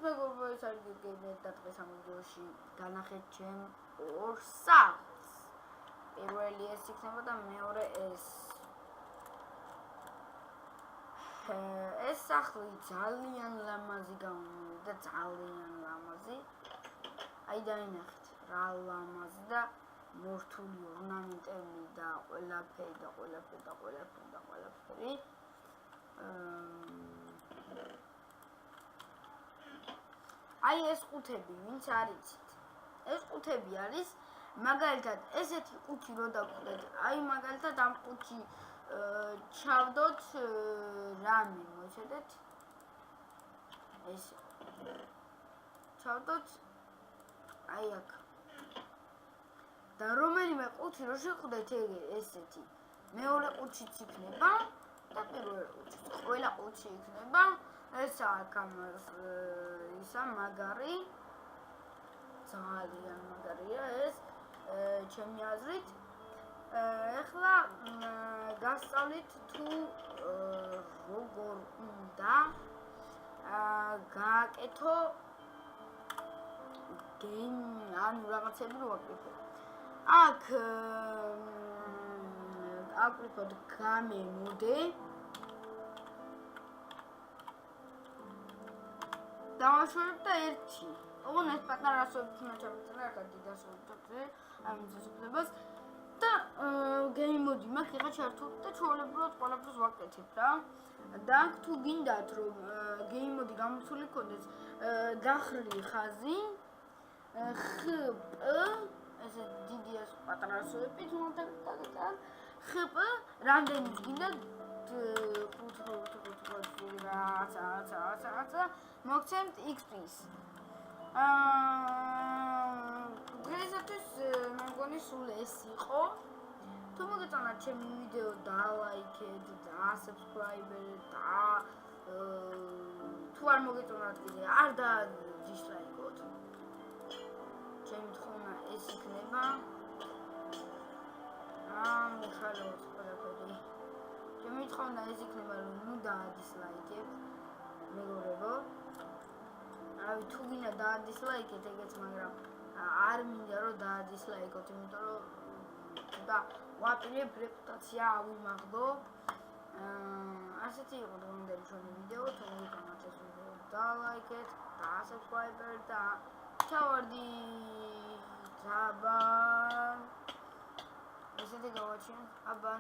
მეგობრებო, ეს არის გეგმით და დღეს ამ ვიდეოში განახეთ ჩემ ორ სახლს. პირველი ეს იქნება და მეორე ეს. ეს სახლი ძალიან ლამაზი გამოვიდა და ძალიან ლამაზი. აი დაინახეთ რა ლამაზი და მორთული ორნამენტები და ყველაფერი. აი ეს ყუთები ვინც არიცით. ეს ყუთები არის მაგალითად ესეთი ყუთი რო დავყიდეთ. აი მაგალითად ამ ყუთი ჩავდოთ რამე მოიხედეთ. ეს ჩავდოთ აი აქ. და რომელიმე ყუთი რო შევხვდეთ ესეთი მეორე ყუთშიც იქნება და პირველ ყუთში ყველა ყუთში იქნება ეს ისა მაგარი ძალიან მაგარია ეს ჩემი აზრით. ეხლა გასწავლით თუ როგორ უნდა გააკეთო გეიმი ანუ რაღაცები რო აკეთო. აქ აკვირდოთ გამემოდე დავაშორებ და ერთი. ოღონდ ეს პატარა ასოებით უნდა ჩავწერე, ახლა დიდ ასოებით ამ შესაძლებლობას და game mode მაქვს ეხა ჩართულ და ჩვეულებრივად ყველაფერს ვაკეთებ რა. და თუ გინდათ რომ game mode გამოსული ქონდეს დახრილი ხაზი ხპ ესე დიდი ეს პატარა ასოებით მომდაგდაგდა ხპ რამდენიც გინდათ რაცა მოგცემთ XP-ს. დღეისათვის მე მგონი სულ ეს იყო. თუ მოგეწონათ ჩემი ვიდეო დალაიქეთ და subscribe-ეთ და თუ არ მოგეწონათ კიდე არ დისლაიქოთ. ჩემი თხოვნა ეს იქნება. მიხაროთ ყველაფერი. ჩემი თხოვნა ეს იქნება რომ ნუ დაადისლაიქეთ მეგობრებო. აი თუ გინდა დაადისლაიქეთ ეგეც მაგრამ არ მინდა რომ დაადისლაიქოთ იმიტომ რომ და ვაპირებ რეპუტაცია ავიმაღდო. ასეთი იყო დღევანდელი ჩვენი ვიდეო. თუ მოგეწონათ ეს ვიდეო დალაიქეთ და subscribe-ეთ და ჩავარდი აბა ესეთი გავაჩინოთ აბა